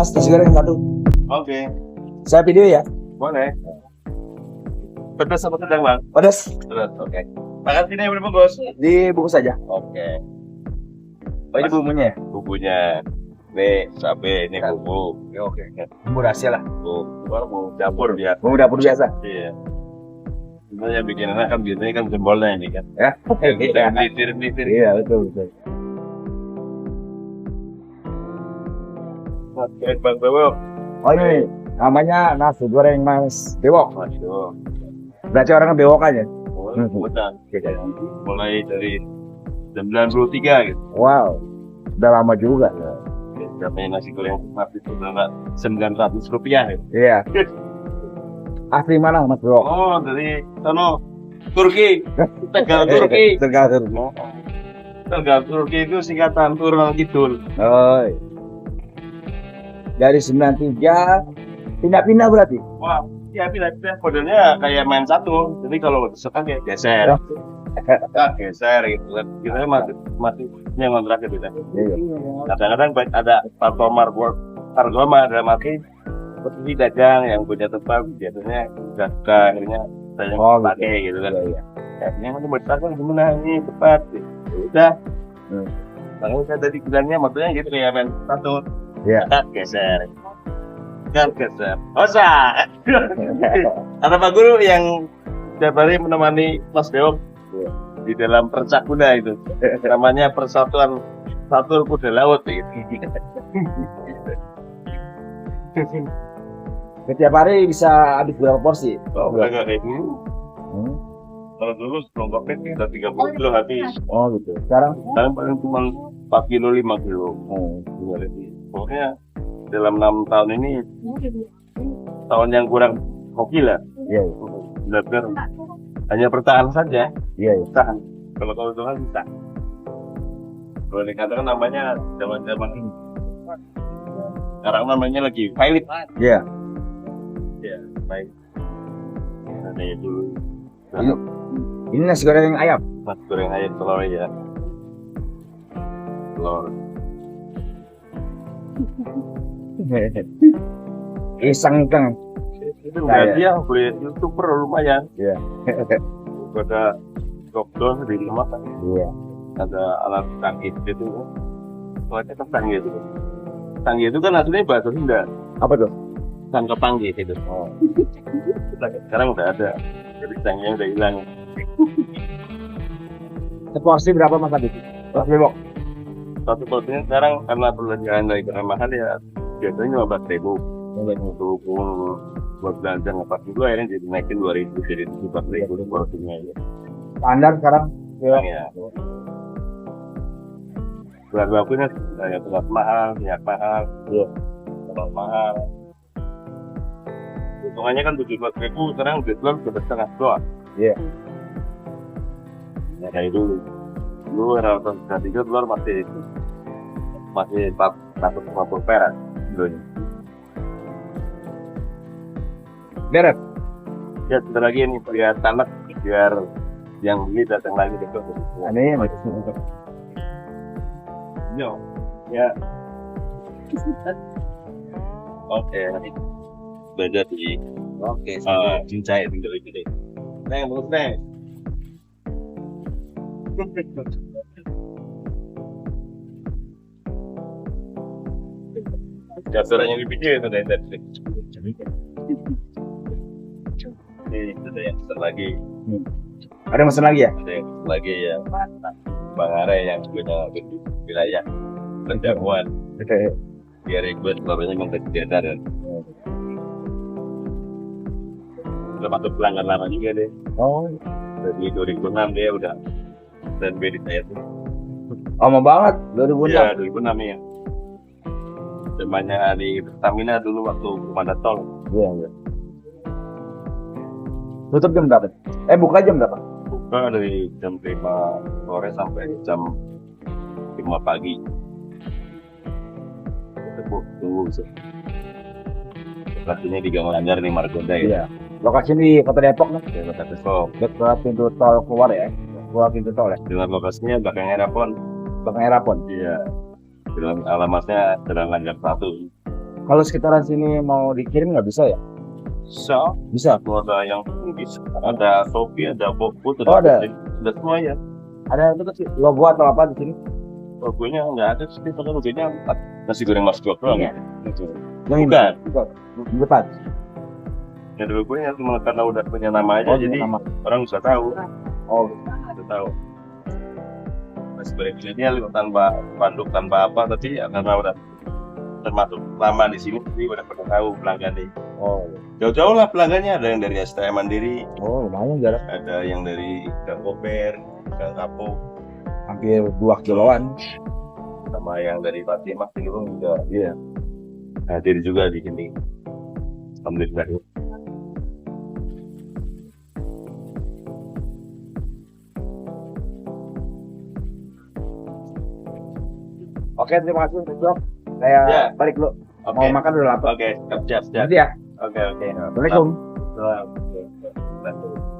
Mas, nasi goreng satu. Oke, Saya video ya. boleh. Pedas apa sedang, Bang? Pedas. Pedas, oke. Makan sini berapa, Bos? Dibungkus saja. Oke. Oh, ini bumbunya ya? Bumbunya. Nih, cabe, ini Ya. bumbu. Oke. Bumbu rahasia lah. Bumbu, bumbu dapur biasa. Bumbu dapur biasa. Iya. Sebenarnya bikin enak kan biasanya kan jempolnya ini kan. Ya. Melipir-melipir. Iya, betul. Oke, Bang Bewok. Oh, ini namanya nasi goreng Mas Bewok. Masuk. Berarti orangnya bewok aja. Betul. Mulai dari 93 gitu. Wow. Udah lama juga. Namanya nasi goreng Mas itu udah 900 rupiah. Gitu. Iya. Asli mana Mas Bewok? Oh, dari sono Turki. Tegal Turki. Tegal Turki. Tegal Turki itu singkatan Turun Kidul. Oh. Dari 93 pindah-pindah berarti. Wah, ya pindah-pindah modelnya kayak main satu. Jadi kalau sekarang kayak geser. Geser gitu kan. Kita masih yang kontrak gitu kan. Iya. Kadang-kadang ada Pargoma ada mati seperti dagang yang punya tempat biasanya jaga akhirnya saya pakai gitu kan. Iya. Kayaknya kan bertakwa gimana ini cepat. Udah. Kalau saya tadi bilangnya maksudnya gitu kayak main satu. Iya. Geser. Geser. Osa. Ada Pak Guru yang setiap hari menemani Mas Bewok di dalam percak kuda itu. Namanya Persatuan Satur Kuda Laut gitu. Setiap hari bisa habis berapa porsi? Oh, enggak kayak dulu. Kalau dulu sebelum COVID kita 30 kilo habis. Oh gitu. Sekarang? Sekarang paling cuma 4 kilo 5 kilo. Pokoknya dalam 6 tahun ini tahun yang kurang hoki lah. Iya. Benar-benar hanya bertahan saja. Iya. Bertahan. Kalau Tuhan bisa. Kalau dikatakan namanya zaman-zaman ini. Sekarang namanya lagi pilot. Iya. Ya, baik. Nah, itu. Ini nasi goreng ayam. Mas goreng ayam telur ya. Telur. Iseng kan. Itu berarti ya boleh YouTuber lumayan. Iya. Ada lockdown di rumah kan. Iya. Ada alat canggih gitu. Soalnya canggih itu. Canggih itu kan aslinya bahasa Sunda. Apa tuh? Tangkap panggih itu. Oh. Sekarang udah ada. Jadi canggihnya udah hilang. Seporsi berapa Mas tadi? Mas Bewok. Satu porsinya sekarang karena perbelanjaan dari barang mahal ya biasanya 15.000 untuk buat belanja ngepas dulu akhirnya jadi naikin 2.000 jadi 4.000 porsinya ya. Standar sekarang. Ya. Bulan-bulannya ya beras mahal, minyak mahal, telur mahal. Hitungannya kan 17.000 sekarang dijual 2,5 doang. Iya. Ya kayak dulu. Dulu rata-rata 3 telur masih 450 perak kilonya. Beres. Ya sebentar lagi ini biar tanak biar yang beli datang lagi ke toko. Ini Ya. Oke. Beda sih. Oke. Cincai tinggal gede. Neng, bagus neng. Daftaran yang dibikin itu dari tadi. Ini ada yang pesan lagi. Ada pesan lagi ya? Ada yang pesan lagi ya. Bang Are yang punya wilayah penjamuan. Biar ikut barunya memang kegiatan dan termasuk pelanggan lama juga deh. Oh. Dari 2006 dia udah standby di saya tuh. Lama banget. 2006. Ya 2006 ya. Zamannya di Pertamina dulu waktu Komando Tol. Iya. Tutup jam berapa? Buka jam berapa? Buka dari jam 5 sore sampai jam 5 pagi. Tunggu sih. Lokasinya di Gang Lanjar nih Margonda ya. Iya. Lokasi di Kota Depok nih. Di Kota Depok. Dekat pintu tol keluar ya. Keluar pintu tol ya. Dengan lokasinya belakang Erapon. Belakang Erapon. Iya. Dengan alamatnya Jalan Lanjar 1. Kalau sekitaran sini mau dikirim nggak bisa ya? So, Bisa. ada yang bisa, ada Shopee, ada GoFood, Oh, ada. ada semua ya. Ada itu sih logo atau apa di sini? Logonya nggak ada sih, soalnya logonya nasi goreng Mas Dok doang. Iya. Gitu. Yang ini. Bukan. Bukan. Di depan. Yang ada logonya cuma karena udah punya nama aja, Oh, jadi nama. orang bisa tahu. Oh, Bisa tahu. Nasi goreng milenial tanpa panduk tanpa apa, tapi ya karena udah termasuk lama di sini, jadi udah pernah tahu pelanggan nih. oh, Jauh-jauh lah pelanggannya, ada yang dari STM Mandiri, oh, lumayan jarak. ada yang dari Gang Koper, Gang Kapok, Hampir 2 kiloan. sama yang dari Fatimah itu juga Iya. hadir juga di sini. Alhamdulillah. Oke, terima kasih, Mas Dok. Saya Ya. balik dulu. Oke. Mau makan dulu lapar. Oke, siap. Nanti ya. Oke. Assalamualaikum. Selamat.